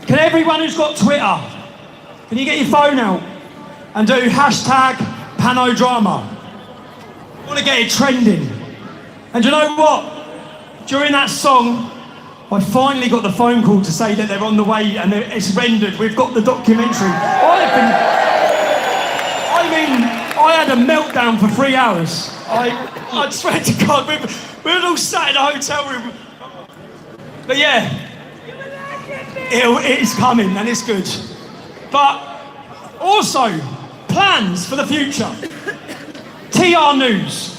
Can everyone who's got Twitter, can you get your phone out and do hashtag Panodrama? I want to get it trending. And you know what? During that song, I finally got the phone call to say that they're on the way and it's rendered. We've got the documentary. I had a meltdown for 3 hours. I swear to God, we were all sat in a hotel room. But yeah, it is coming and it's good. But also, plans for the future. TR News.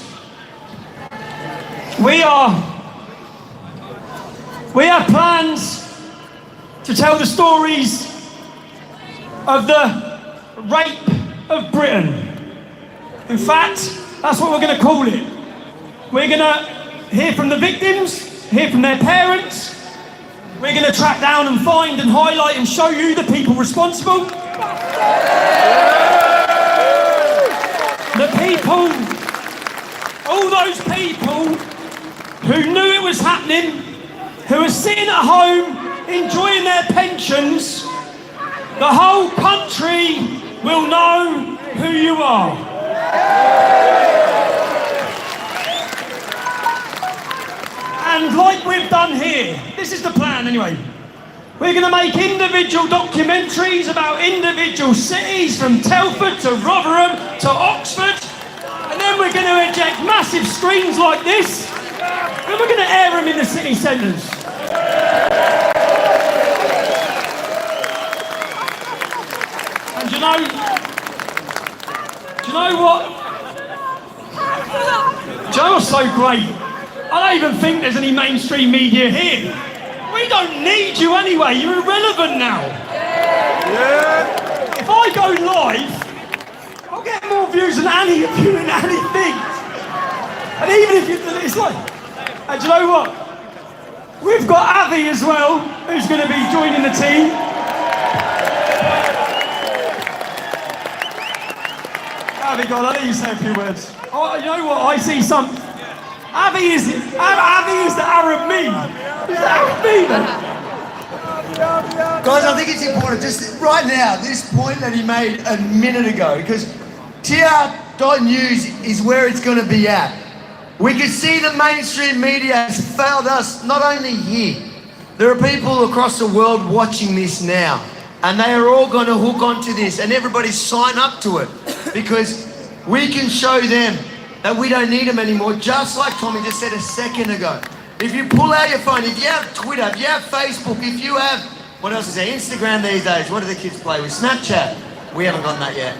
We have plans to tell the stories of the rape of Britain. In fact, that's what we're going to call it. We're going to hear from the victims, hear from their parents. We're going to track down and find and highlight and show you the people responsible. The people, all those people who knew it was happening, who are sitting at home enjoying their pensions. The whole country will know who you are. And like we've done here, this is the plan anyway. We're going to make individual documentaries about individual cities, from Telford to Rotherham to Oxford. And then we're going to inject massive screens like this. And we're going to air them in the city centres. And do you know what? Do you know what's so great? I don't even think there's any mainstream media here. We don't need you anyway, you're irrelevant now. Yeah. If I go live, I'll get more views than any of you in anything. And even if it's like, and do you know what? We've got Avi as well, who's going to be joining the team. Avi, God, I need you to say a few words. Oh, you know what? I see some. Avi is the Arab meme. He's the Arab meme. Guys, I think it's important, just right now, this point that he made a minute ago, because TR.news is where it's going to be at. We can see the mainstream media has failed us, not only here. There are people across the world watching this now, and they are all going to hook onto this, and everybody sign up to it, because we can show them that we don't need them anymore, just like Tommy just said a second ago. If you pull out your phone, if you have Twitter, if you have Facebook, if you have, what else is there, Instagram these days, what do the kids play with? Snapchat. We haven't gotten that yet.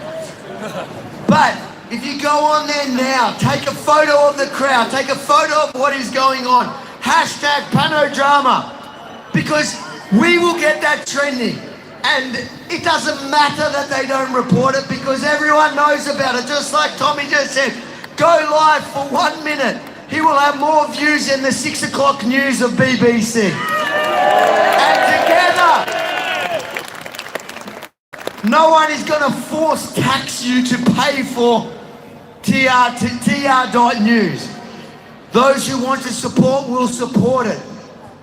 But if you go on there now, take a photo of the crowd, take a photo of what is going on, hashtag Panodrama, because we will get that trending. And it doesn't matter that they don't report it, because everyone knows about it, just like Tommy just said. Go live for 1 minute. He will have more views than the 6 o'clock news of BBC. And together, no one is going to force tax you to pay for TR.news. Those who want to support will support it.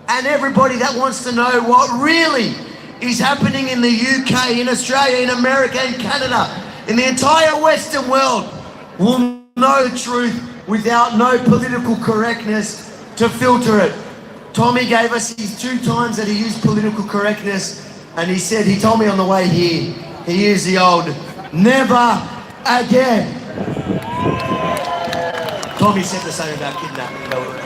And everybody that wants to know what really is happening in the UK, in Australia, in America, in Canada, in the entire Western world will know the truth without no political correctness to filter it. Tommy gave us his 2 times that he used political correctness, and he said, he told me on the way here, he used the old, never again. Tommy said the same about kidnapping, though.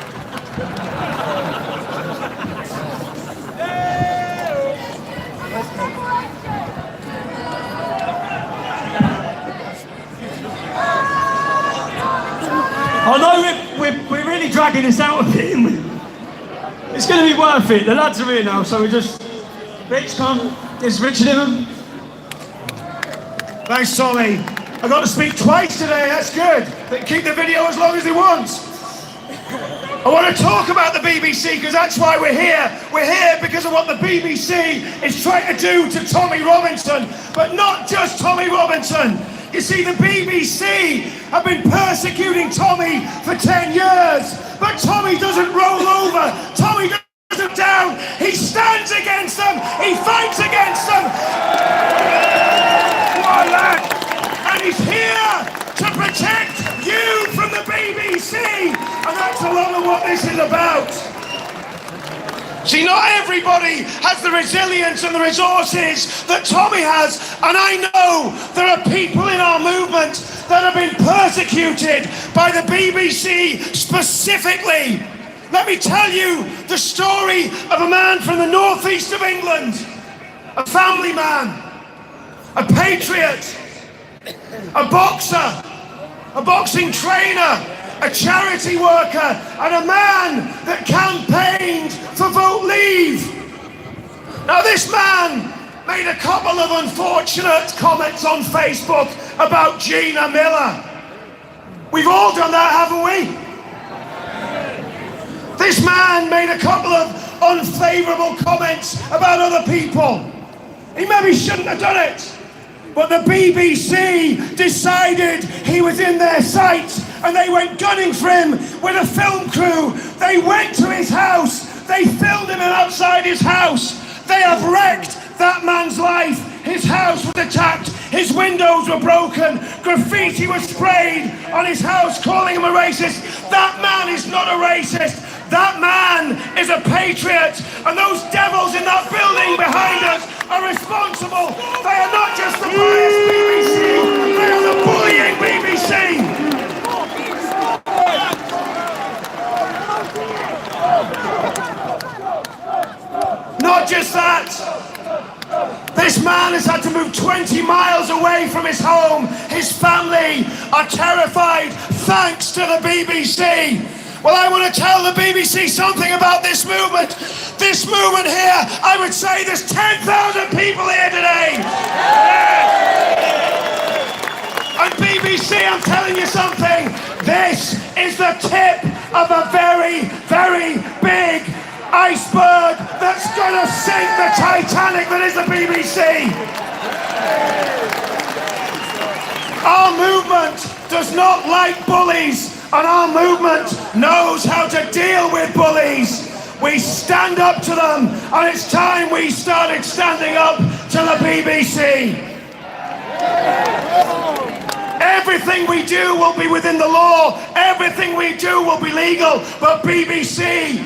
I know we're really dragging this out a bit, isn't we? It's going to be worth it. The lads are here now, so we just... Rich, come. There's Richard in them. Thanks, Tommy. I got to speak twice today, that's good. But keep the video as long as they want. I want to talk about the BBC, because that's why we're here. We're here because of what the BBC is trying to do to Tommy Robinson. But not just Tommy Robinson. You see, the BBC have been persecuting Tommy for 10 years. But Tommy doesn't roll over. Tommy doesn't down. He about. See, not everybody has the resilience and the resources that Tommy has, and I know there are people in our movement that have been persecuted by the BBC specifically. Let me tell you the story of a man from the northeast of England, a family man, a patriot, a boxer, a boxing trainer, a charity worker, and a man that campaigned for Vote Leave. Now this man made a couple of unfortunate comments on Facebook about Gina Miller. We've all done that, haven't we? This man made a couple of unfavourable comments about other people. He maybe shouldn't have done it. But the BBC decided he was in their sights and they went gunning for him with a film crew. They went to his house. They filmed him outside his house. They have wrecked that man's life. His house was attacked. His windows were broken. Graffiti was sprayed on his house calling him a racist. That man is not a racist. That man is a patriot, and those devils in that building behind us are responsible. They are not just the biased BBC, they are the bullying BBC. Not just that, this man has had to move 20 miles away from his home. His family are terrified thanks to the BBC. Well, I want to tell the BBC something about this movement. This movement here, I would say there's 10,000 people here today. And BBC, I'm telling you something. This is the tip of a very, very big iceberg that's going to sink the Titanic that is the BBC. Our movement does not like bullies. And our movement knows how to deal with bullies. We stand up to them, and it's time we started standing up to the BBC. Everything we do will be within the law. Everything we do will be legal. But BBC,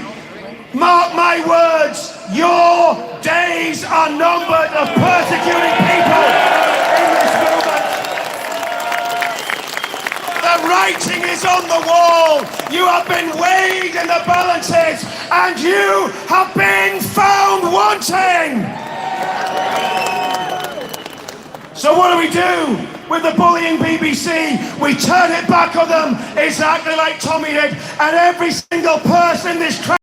mark my words, your days are numbered of persecuting people in this movement. The writing is on the wall. You have been weighed in the balances and you have been found wanting. So what do? With the bullying BBC, we turn it back on them exactly like Tommy did, and every single person in this crowd